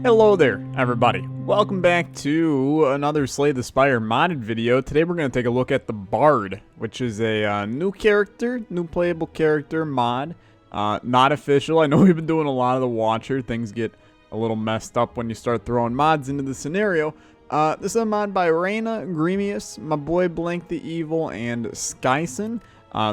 Hello there, everybody. Welcome back to another Slay the Spire modded video. Today we're going to take a look at the BARD, which is a new character, new playable character mod. Not official. I know we've been doing a lot of the Watcher. Things get a little messed up when you start throwing mods into the scenario. This is a mod by Reyna, Gremius, my boy Blank the Evil, and Skyson.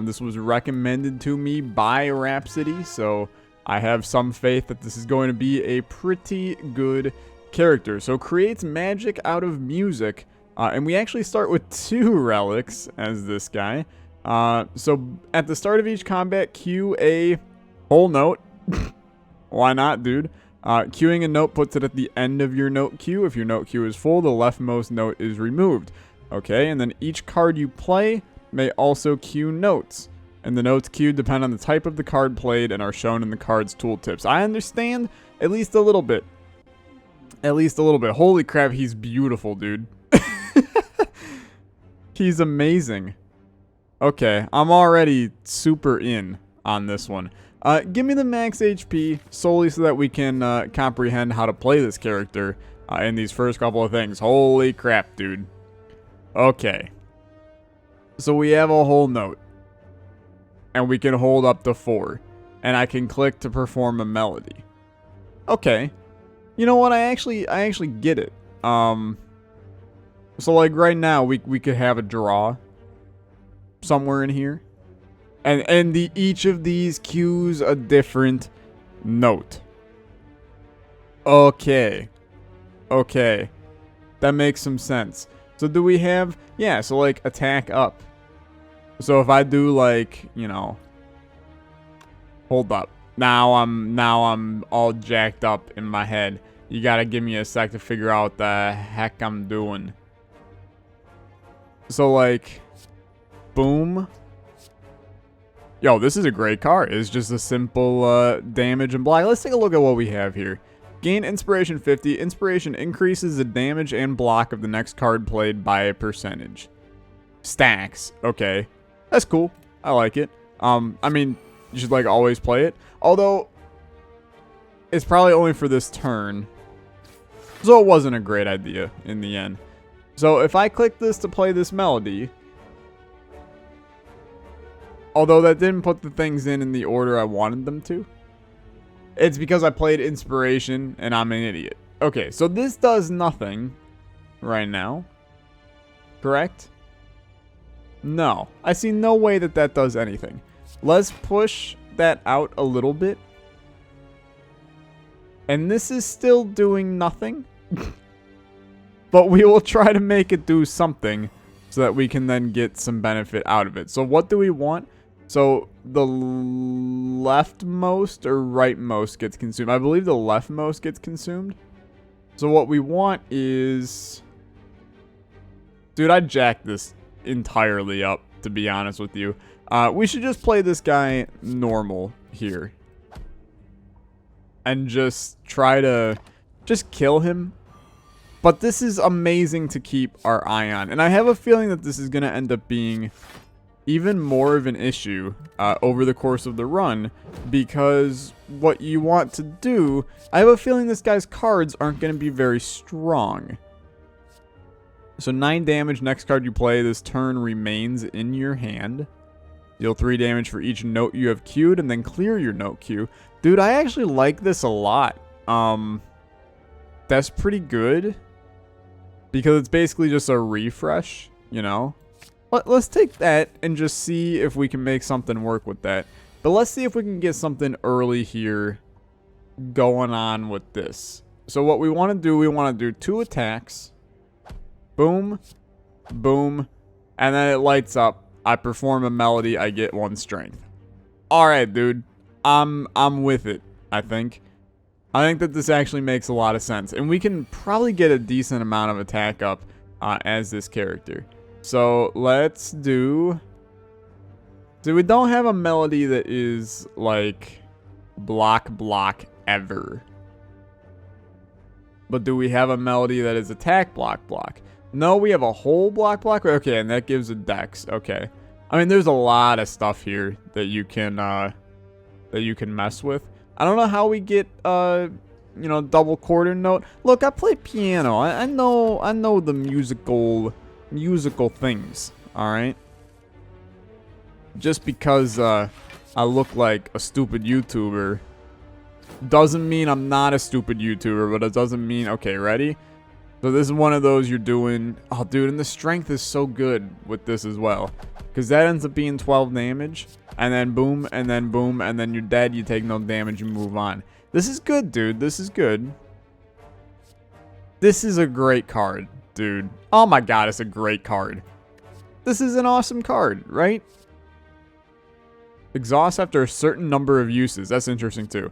This was recommended to me by Rhapsody, so I have some faith that this is going to be a pretty good character. So creates magic out of music. And we actually start with 2 relics as this guy. So at the start of each combat, cue a whole note. Why not, dude? Queuing a note puts it at the end of your note queue. If your note queue is full, the leftmost note is removed. Okay, and then each card you play may also queue notes. And the notes queued depend on the type of the card played and are shown in the card's tooltips. I understand at least a little bit. At least a little bit. Holy crap, he's beautiful, dude. He's amazing. Okay, I'm already super in on this one. Give me the max HP solely so that we can comprehend how to play this character in these first couple of things. Holy crap, dude. Okay. So we have a whole note. And we can hold up to 4. And I can click to perform a melody. Okay. You know what? I actually get it. So like right now, we could have a draw somewhere in here. And each of these cues a different note. Okay. Okay. That makes some sense. So do we have, yeah, so like attack up. So if I do like, you know, hold up. Now I'm all jacked up in my head. You gotta give me a sec to figure out what the heck I'm doing. So like, boom. Yo, this is a great card. It's just a simple damage and block. Let's take a look at what we have here. Gain Inspiration 50. Inspiration increases the damage and block of the next card played by a percentage. Stacks. Okay. That's cool. I like it. I mean, you should like always play it. Although, it's probably only for this turn. So it wasn't a great idea in the end. So if I click this to play this melody, although that didn't put the things in the order I wanted them to, it's because I played Inspiration and I'm an idiot. Okay, so this does nothing right now. Correct? No, I see no way that that does anything. Let's push that out a little bit. And this is still doing nothing. But we will try to make it do something so that we can then get some benefit out of it. So what do we want? So the leftmost or rightmost gets consumed. I believe the leftmost gets consumed. So what we want is... Dude, I jacked this entirely up, to be honest with you. We should just play this guy normal here. And just try to just kill him. But this is amazing to keep our eye on. And I have a feeling that this is going to end up being even more of an issue over the course of the run. Because what you want to do... I have a feeling this guy's cards aren't going to be very strong. So 9 damage, next card you play this turn remains in your hand. Deal 3 damage for each note you have queued, and then clear your note queue. Dude, I actually like this a lot. That's pretty good. Because it's basically just a refresh, you know? Let's take that and just see if we can make something work with that. But let's see if we can get something early here going on with this. So what we want to do, we want to do 2 attacks. Boom, boom, and then it lights up. I perform a melody. I get 1 strength. All right, dude. I'm with it. I think that this actually makes a lot of sense, and we can probably get a decent amount of attack up as this character. So let's do. So we don't have a melody that is like block ever. But do we have a melody that is attack block? No, we have a whole block. Okay, and that gives a dex. Okay. I mean, there's a lot of stuff here that you can mess with. I don't know how we get you know, double quarter note. Look, I play piano. I know the musical things. All right. Just because I look like a stupid YouTuber doesn't mean I'm not a stupid YouTuber, but it doesn't mean, okay, ready? So this is one of those you're doing, oh dude, and the strength is so good with this as well. Because that ends up being 12 damage, and then boom, and then you're dead, you take no damage, you move on. This is good, dude, this is good. This is a great card, dude. Oh my god, it's a great card. This is an awesome card, right? Exhaust after a certain number of uses. That's interesting too.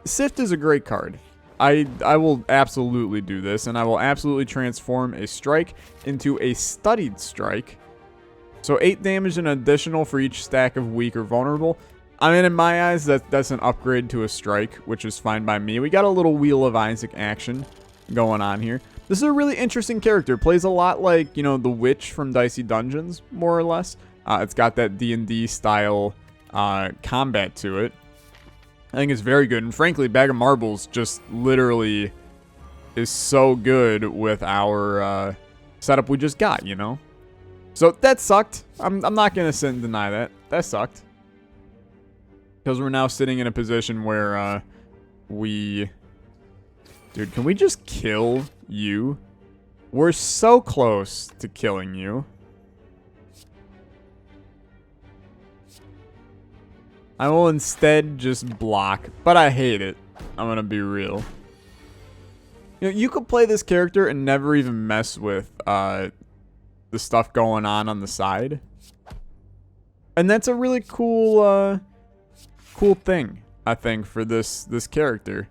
Sift is a great card. I will absolutely do this, and I will absolutely transform a strike into a studied strike. So 8 damage and additional for each stack of weak or vulnerable. I mean, in my eyes, that's an upgrade to a strike, which is fine by me. We got a little Wheel of Isaac action going on here. This is a really interesting character. Plays a lot like, you know, the Witch from Dicey Dungeons, more or less. It's got that D&D style combat to it. I think it's very good, and frankly, Bag of Marbles just literally is so good with our setup we just got, you know? So that sucked. I'm not gonna sit and deny that. That sucked. Because we're now sitting in a position where dude, can we just kill you? We're so close to killing you. I will instead just block, but I hate it. I'm gonna be real. You know, you could play this character and never even mess with the stuff going on the side, and that's a really cool, cool thing, I think, for this character.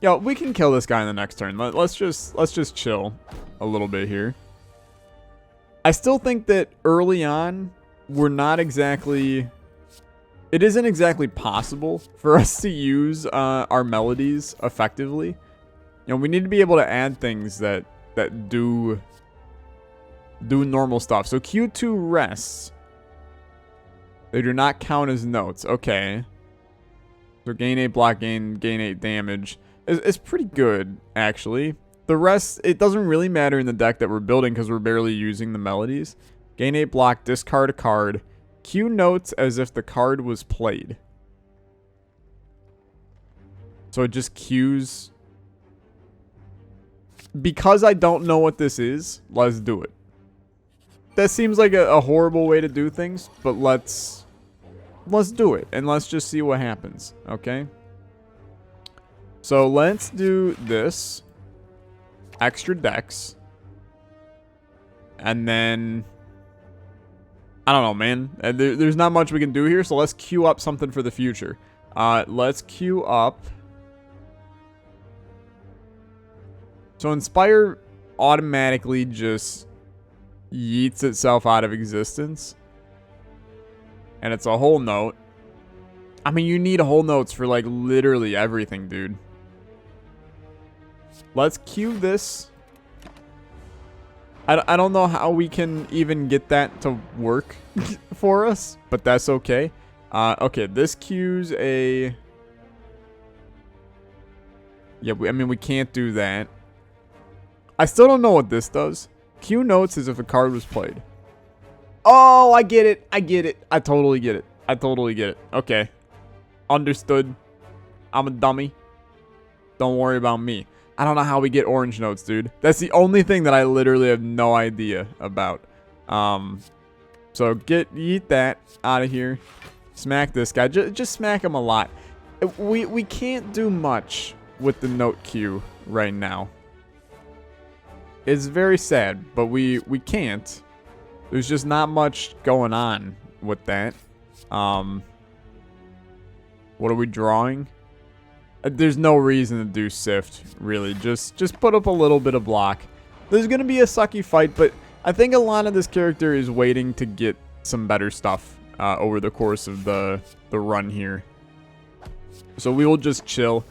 Yo, we can kill this guy in the next turn. Let's just chill a little bit here. I still think that early on we're not exactly. It isn't exactly possible for us to use our melodies effectively. You know, we need to be able to add things that do normal stuff. So Q2 rests. They do not count as notes. Okay. So gain 8 block, gain 8 damage. It's pretty good, actually. The rest, it doesn't really matter in the deck that we're building because we're barely using the melodies. Gain 8 block, discard a card. Cue notes as if the card was played. So it just cues. Because I don't know what this is, let's do it. That seems like a horrible way to do things, but let's do it. And let's just see what happens, okay? So let's do this. Extra dex. And then I don't know, man. There's not much we can do here, so let's queue up something for the future. Let's queue up. So Inspire automatically just yeets itself out of existence. And it's a whole note. I mean, you need whole notes for, like, literally everything, dude. Let's queue this. I don't know how we can even get that to work for us, but that's okay. Okay, this queues a. Yeah, I mean, we can't do that. I still don't know what this does. Queue notes as if a card was played. Oh, I get it. I get it. I totally get it. I totally get it. Okay. Understood. I'm a dummy. Don't worry about me. I don't know how we get orange notes, dude. That's the only thing that I literally have no idea about. So eat that out of here. Smack this guy. Just smack him a lot. We can't do much with the note queue right now. It's very sad, but we can't. There's just not much going on with that. What are we drawing? There's no reason to do Sift, really. Just put up a little bit of block. There's going to be a sucky fight, but I think a lot of this character is waiting to get some better stuff over the course of the run here. So we will just chill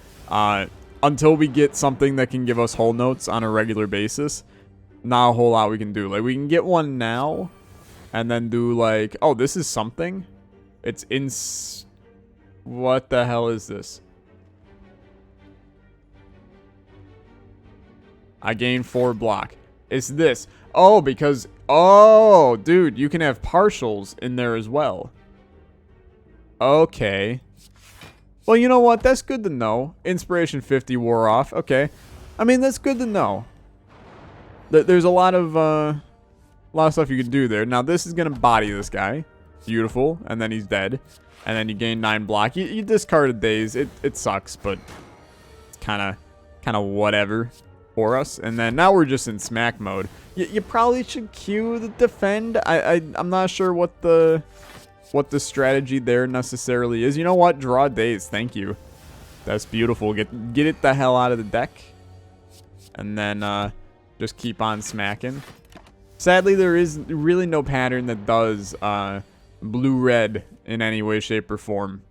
until we get something that can give us whole notes on a regular basis. Not a whole lot we can do. Like, we can get one now and then do, like, oh, this is something? It's what the hell is this? I gain 4 block. It's this. Oh, because... Oh, dude, you can have partials in there as well. Okay. Well, you know what? That's good to know. Inspiration 50 wore off. Okay. I mean, that's good to know. There's a lot of stuff you can do there. Now, this is going to body this guy. Beautiful. And then he's dead. And then you gain 9 block. You discarded days. It sucks, but it's kind of whatever for us. And then now we're just in smack mode. You probably should queue the defend. I'm not sure what the strategy there necessarily is. You know what? Draw days. Thank you. That's beautiful. Get it the hell out of the deck. And then just keep on smacking. Sadly, there is really no pattern that does blue-red in any way, shape, or form.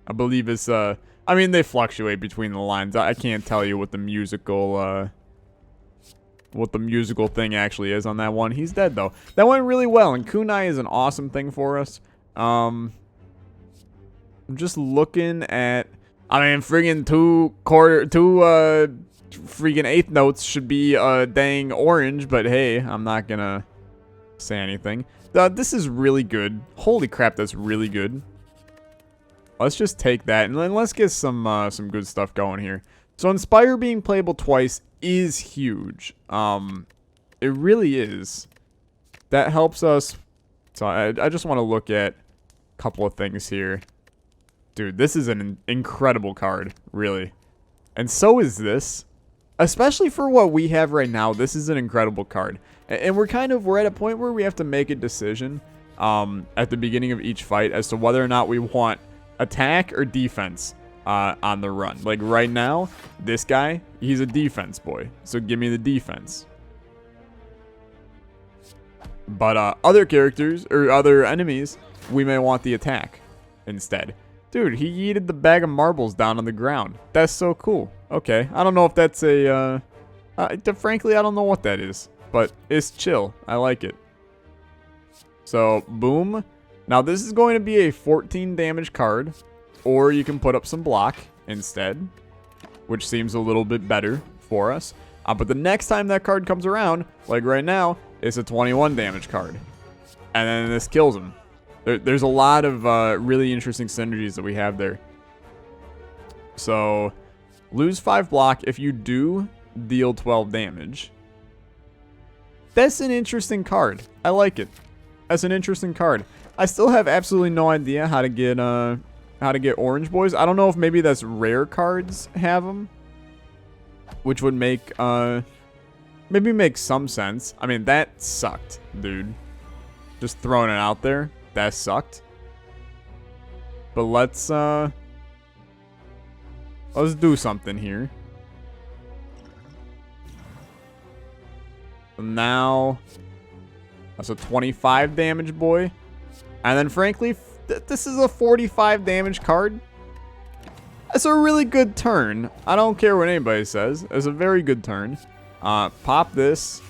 I believe it's I mean, they fluctuate between the lines. I can't tell you what the musical thing actually is on that one. He's dead though. That went really well, and kunai is an awesome thing for us. I'm just looking at. I mean, friggin' two freaking eighth notes should be dang orange, but hey, I'm not gonna say anything. This is really good. Holy crap, that's really good. Let's just take that and then let's get some good stuff going here. So Inspire being playable twice is huge. It really is. That helps us. So I just want to look at a couple of things here. Dude, this is an incredible card, really. And so is this. Especially for what we have right now, this is an incredible card. And we're at a point where we have to make a decision at the beginning of each fight as to whether or not we want attack or defense on the run. Like right now, this guy, he's a defense boy. So give me the defense. But other characters or other enemies, we may want the attack instead. Dude, he yeeted the bag of marbles down on the ground. That's so cool. Okay, I don't know if that's a, frankly, I don't know what that is. But it's chill. I like it. So, boom. Now, this is going to be a 14 damage card. Or you can put up some block instead. Which seems a little bit better for us. But the next time that card comes around, like right now, it's a 21 damage card. And then this kills him. There's a lot of really interesting synergies that we have there. So, lose 5 block if you do deal 12 damage. That's an interesting card. I like it. That's an interesting card. I still have absolutely no idea how to get orange boys. I don't know if maybe that's rare cards have them, which would make maybe make some sense. I mean, that sucked, dude. Just throwing it out there. That sucked. But let's do something here. So now that's a 25 damage boy. And then frankly, this is a 45 damage card. That's a really good turn. I don't care what anybody says. It's a very good turn. Pop this.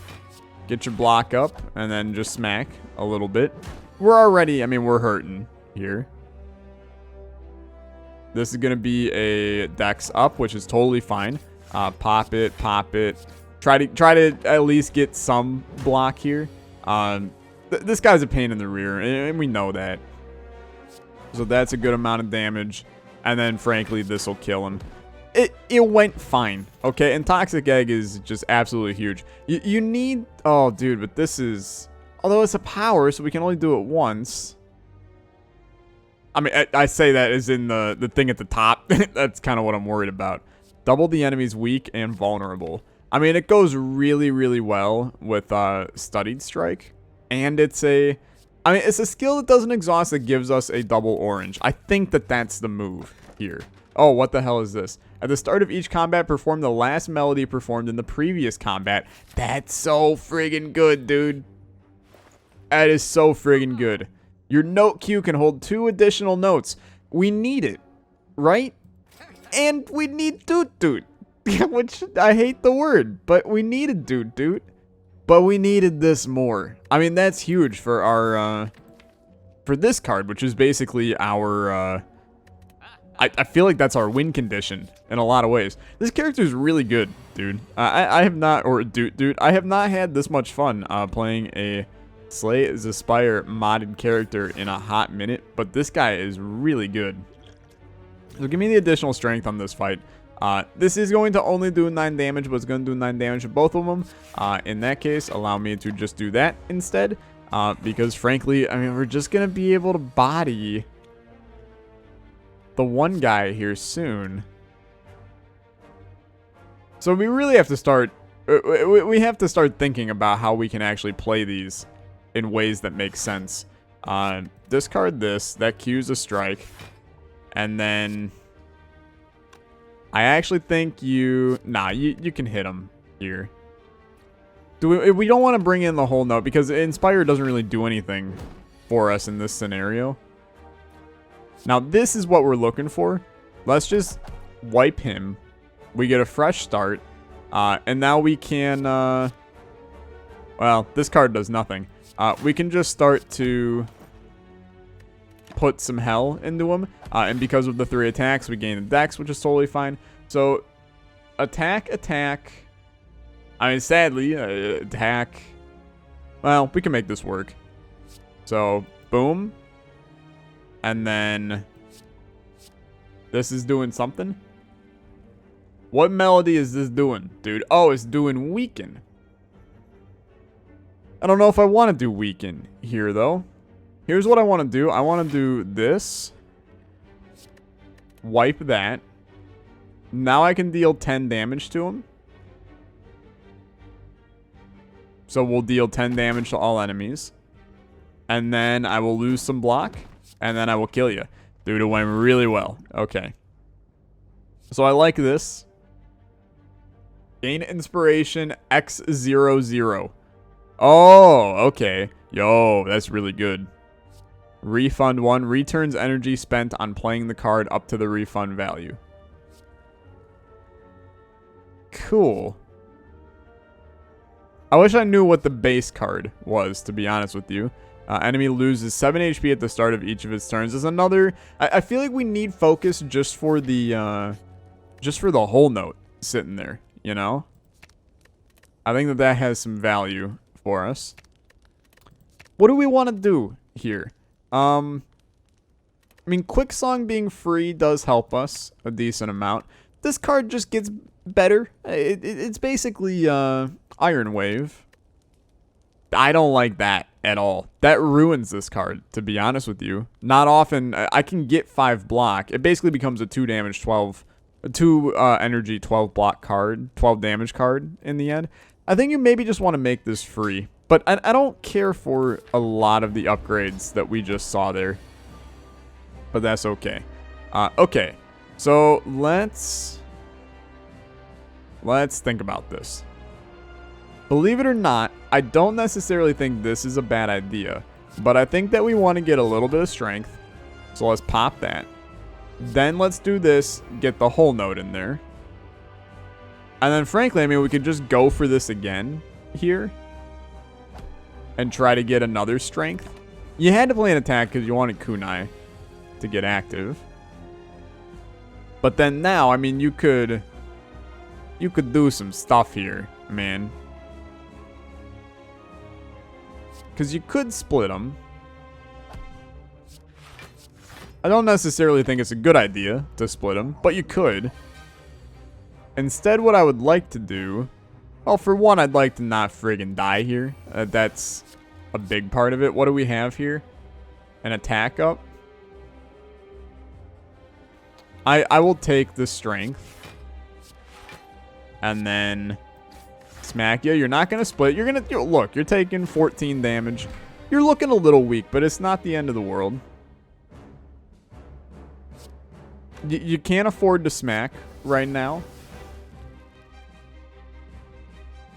Get your block up. And then just smack a little bit. We're already, I mean, we're hurting here. This is going to be a dex up, which is totally fine. Pop it, pop it. Try to at least get some block here. This guy's a pain in the rear, and we know that. So that's a good amount of damage. And then, frankly, this will kill him. It went fine, okay? And Toxic Egg is just absolutely huge. You need... Oh, dude, but this is... Although it's a power, so we can only do it once. I mean, I say that as in the thing at the top. That's kind of what I'm worried about. Double the enemy's weak and vulnerable. I mean, it goes really, really well with Studied Strike. And it's a... I mean, it's a skill that doesn't exhaust that gives us a double orange. I think that that's the move here. Oh, what the hell is this? At the start of each combat, perform the last melody performed in the previous combat. That's so friggin' good, dude. That is so friggin' good. Your note queue can hold 2 additional notes. We need it, right? And we need Doot Doot. Which, I hate the word, but we needed Doot Doot. But we needed this more. I mean, that's huge for our, for this card, which is basically our I feel like that's our win condition in a lot of ways. This character is really good, dude. I have not, or dude, I have not had this much fun playing a Slay the Spire modded character in a hot minute, but this guy is really good. So give me the additional strength on this fight. This is going to only do 9 damage, but it's going to do 9 damage to both of them. In that case, allow me to just do that instead. Because frankly, I mean, we're just going to be able to body the one guy here soon. So we really have to start, we have to start thinking about how we can actually play these in ways that make sense. Discard this, that cues a strike. And then I actually think you can hit him here. We don't want to bring in the whole note because Inspire doesn't really do anything for us in this scenario. Now this is what we're looking for. Let's just wipe him. We get a fresh start. And now we can, well, this card does nothing. We can just start to put some hell into him. And because of the 3 attacks, we gain the dex, which is totally fine. So, attack. I mean, sadly, attack. Well, we can make this work. So, boom. And then this is doing something. What melody is this doing, dude? Oh, it's doing weaken. I don't know if I want to do weaken here, though. Here's what I want to do. I want to do this. Wipe that. Now I can deal 10 damage to him. So we'll deal 10 damage to all enemies. And then I will lose some block. And then I will kill you. Dude, it went really well. Okay. So I like this. Gain inspiration X00. Oh, okay. Yo, that's really good. Refund 1. Returns energy spent on playing the card up to the refund value. Cool. I wish I knew what the base card was, to be honest with you. Enemy loses 7 HP at the start of each of its turns. Is another. I feel like we need focus just for the whole note sitting there. You know. I think that has some value for us. What do we want to do here? I mean, Quick Song being free does help us a decent amount. This card just gets better. It's basically Iron Wave. I don't like that at all. That ruins this card, to be honest with you. Not often. I can get 5 block. It basically becomes a 2 damage, 12... 2 energy, 12 block card. 12 damage card in the end. I think you maybe just want to make this free. But I don't care for a lot of the upgrades that we just saw there. But that's okay. Okay. So let's think about this. Believe it or not, I don't necessarily think this is a bad idea. But I think that we want to get a little bit of strength. So let's pop that. Then let's do this. Get the whole note in there. And then frankly, I mean, we could just go for this again here. And try to get another strength. You had to play an attack because you wanted kunai to get active. But then now, I mean, you could do some stuff here, man. Because you could split them. I don't necessarily think it's a good idea to split them, but you could. Instead, what I would like to do... Well, for one, I'd like to not friggin' die here. That's a big part of it. What do we have here? An attack up. I will take the strength. And then smack you. You're not going to split. You're going to... Look, you're taking 14 damage. You're looking a little weak, but it's not the end of the world. You can't afford to smack right now.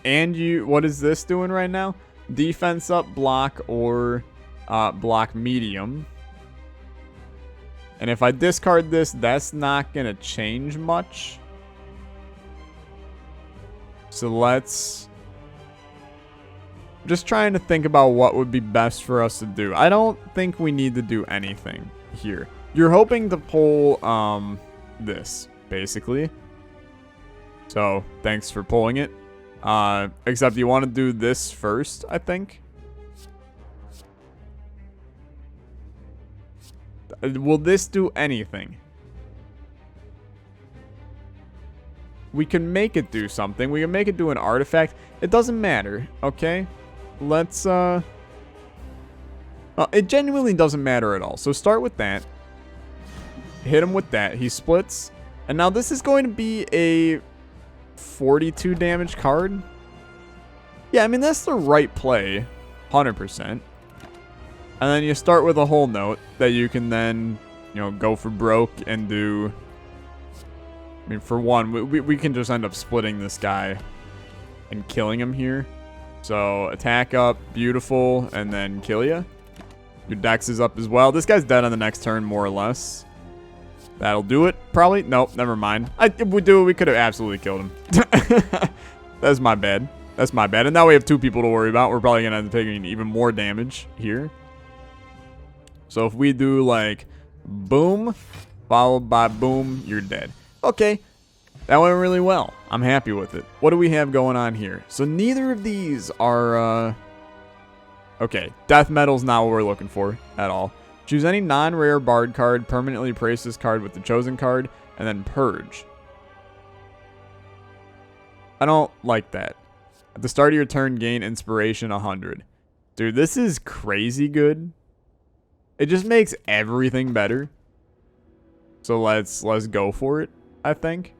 And you... What is this doing right now? Defense up, block, or block medium. And if I discard this, that's not going to change much. So let's... Just trying to think about what would be best for us to do. I don't think we need to do anything here. You're hoping to pull this, basically. So, thanks for pulling it. Except you want to do this first, I think. Will this do anything? We can make it do something. We can make it do an artifact. It doesn't matter, okay? Let's, it genuinely doesn't matter at all. So start with that. Hit him with that. He splits. And now this is going to be a 42 damage card. Yeah, I mean, that's the right play. 100%. And then you start with a whole note that you can then, you know, go for broke and do... I mean, for one, we can just end up splitting this guy and killing him here. So, attack up, beautiful, and then kill ya. Your dex is up as well. This guy's dead on the next turn, more or less. That'll do it, probably. Nope, never mind. If we do it, we could have absolutely killed him. That's my bad. That's my bad. And now we have 2 people to worry about. We're probably going to end up taking even more damage here. So if we do, like, boom, followed by boom, you're dead. Okay, that went really well. I'm happy with it. What do we have going on here? So neither of these are, okay, death metal's not what we're looking for at all. Choose any non-rare BARD card, permanently replace this card with the chosen card, and then purge. I don't like that. At the start of your turn, gain inspiration 100. Dude, this is crazy good. It just makes everything better. So let's go for it, I think.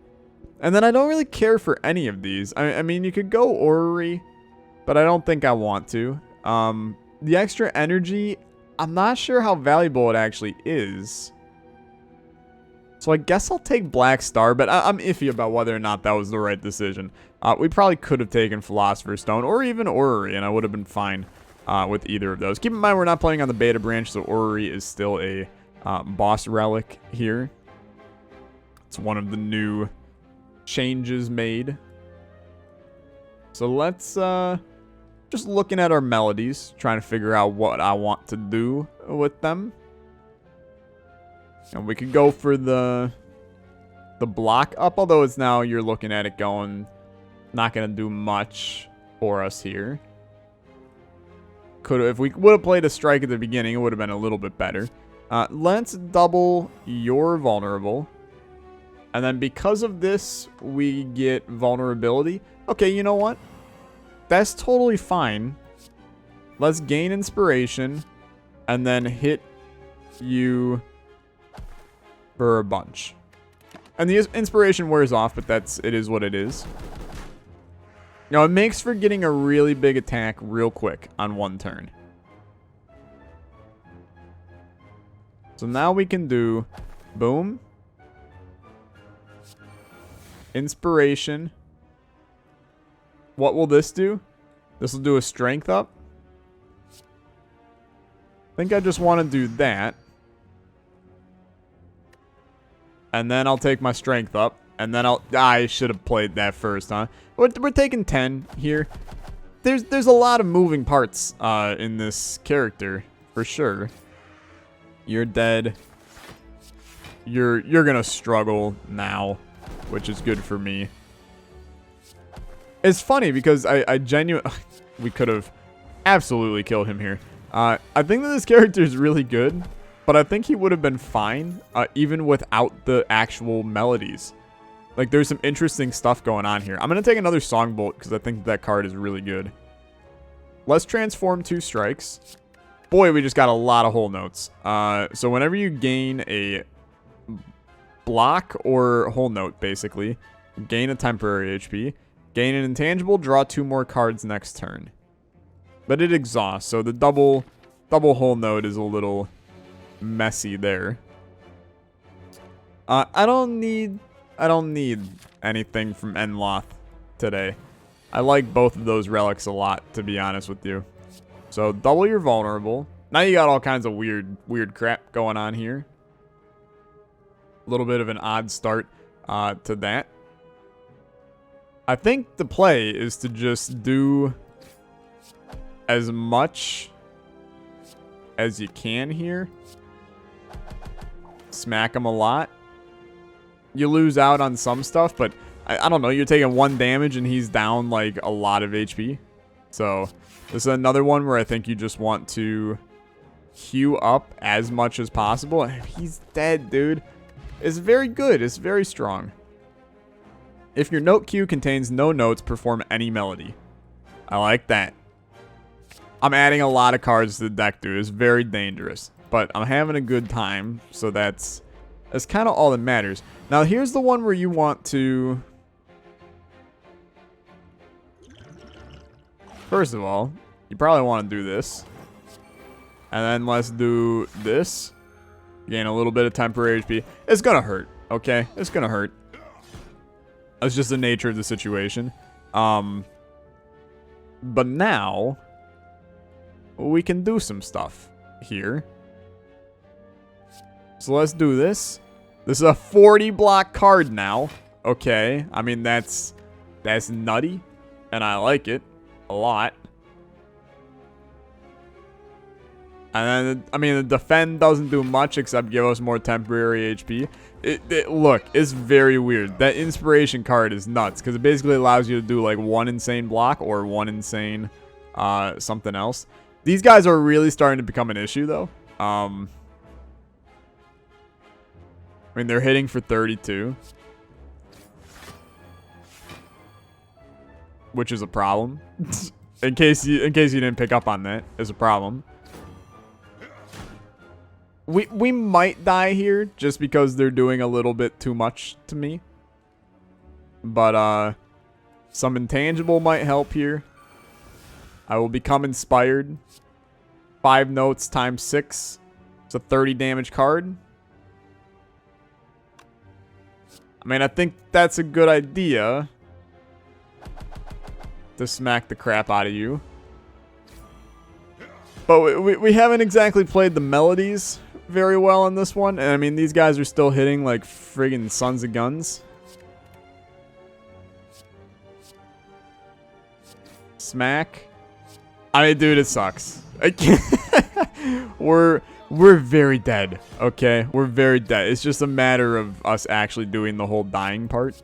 And then I don't really care for any of these. I mean, you could go Orrery, but I don't think I want to. The extra energy, I'm not sure how valuable it actually is. So I guess I'll take Black Star, but I'm iffy about whether or not that was the right decision. We probably could have taken Philosopher's Stone or even Orrery, and I would have been fine with either of those. Keep in mind, we're not playing on the beta branch, so Orrery is still a boss relic here. It's one of the new changes made. So let's, just looking at our melodies, trying to figure out what I want to do with them. And we could go for the block up, although it's now you're looking at it going, not going to do much for us here. If we would have played a strike at the beginning, it would have been a little bit better. Let's double your vulnerable. And then because of this, we get vulnerability. Okay, you know what? That's totally fine. Let's gain inspiration and then hit you for a bunch. And the inspiration wears off, but it is what it is. Now, it makes for getting a really big attack real quick on one turn. So now we can do boom. Inspiration. What will this do? This will do a strength up. I think I just want to do that. And then I'll take my strength up. And then I should have played that first, huh? We're taking 10 here. There's a lot of moving parts in this character, for sure. You're dead. You're gonna struggle now, which is good for me. It's funny because I genuinely... we could have absolutely killed him here. I think that this character is really good, but I think he would have been fine even without the actual melodies. Like, there's some interesting stuff going on here. I'm going to take another Songbolt because I think that card is really good. Let's transform 2 strikes. Boy, we just got a lot of whole notes. So whenever you gain a block or whole note, basically, gain a temporary HP, gain an intangible, draw 2 more cards next turn. But it exhausts, so the double whole note is a little messy there. I don't need anything from Enloth today. I like both of those relics a lot, to be honest with you. So double your vulnerable. Now you got all kinds of weird crap going on here. A little bit of an odd start to that. I think the play is to just do as much as you can here. smack him a lot. You lose out on some stuff, but I don't know. You're taking 1 damage and he's down like a lot of HP. So this is another one where I think you just want to queue up as much as possible. He's dead, dude. It's very good. It's very strong. If your note queue contains no notes, perform any melody. I like that. I'm adding a lot of cards to the deck, dude. It's very dangerous. But I'm having a good time, so that's kind of all that matters. Now, here's the one where you want to... First of all, you probably want to do this. And then let's do this. Gain a little bit of temporary HP. It's going to hurt, okay? It's going to hurt. That's just the nature of the situation. But now, we can do some stuff here. So let's do this. This is a 40 block card now. Okay. I mean, that's nutty. And I like it a lot. And then, I mean, the defend doesn't do much except give us more temporary HP. Look, it's very weird. That inspiration card is nuts because it basically allows you to do like 1 insane block or 1 insane something else. These guys are really starting to become an issue though. I mean, they're hitting for 32. Which is a problem. in case you didn't pick up on that, is a problem. We might die here just because they're doing a little bit too much to me. But some intangible might help here. I will become inspired. 5 notes times 6. It's a 30 damage card. I mean, I think that's a good idea. To smack the crap out of you. But we haven't exactly played the melodies very well in this one. And I mean, these guys are still hitting like friggin' sons of guns. Smack. I mean, dude, it sucks. I can't. We're very dead. Okay, we're very dead. It's just a matter of us actually doing the whole dying part.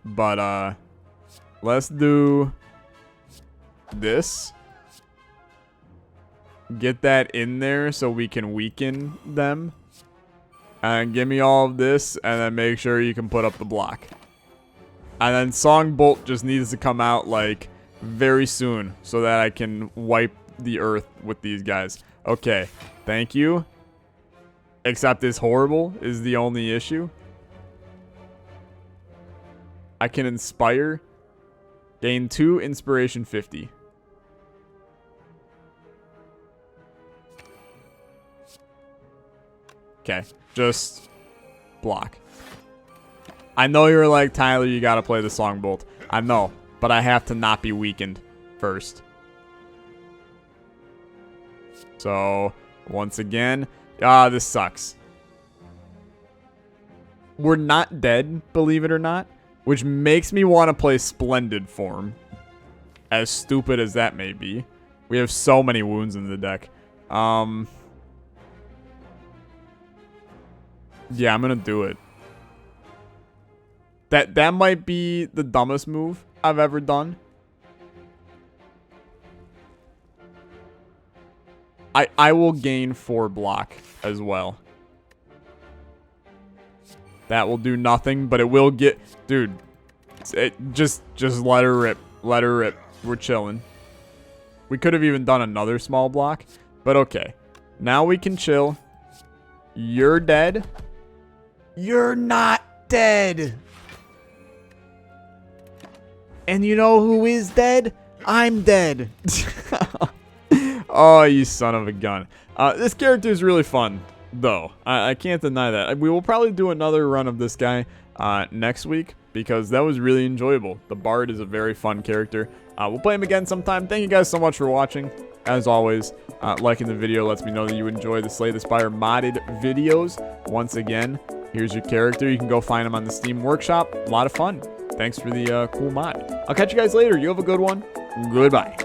But let's do this. Get that in there so we can weaken them. And give me all of this, and then make sure you can put up the block. And then Song Bolt just needs to come out like very soon so that I can wipe the earth with these guys. Okay, thank you. Except it's horrible is the only issue. I can inspire. Gain 2 inspiration 50. Okay, just block. I know you're like, Tyler, you gotta play the Song Bolt. I know, but I have to not be weakened first. So, once again, this sucks. We're not dead, believe it or not, which makes me want to play Splendid Form. As stupid as that may be. We have so many wounds in the deck. Yeah, I'm gonna do it. That might be the dumbest move I've ever done. I will gain 4 block as well. That will do nothing, but it will get... Dude, just let her rip. Let her rip. We're chilling. We could have even done another small block, but okay. Now we can chill. You're dead. You're not dead. And you know who is dead? I'm dead. Oh, you son of a gun. This character is really fun, though. I can't deny that. We will probably do another run of this guy next week because that was really enjoyable. The Bard is a very fun character. We'll play him again sometime. Thank you guys so much for watching. As always, liking the video lets me know that you enjoy the Slay the Spire modded videos. Once again, here's your character. You can go find him on the Steam Workshop. A lot of fun. Thanks for the cool mod. I'll catch you guys later. You have a good one. Goodbye.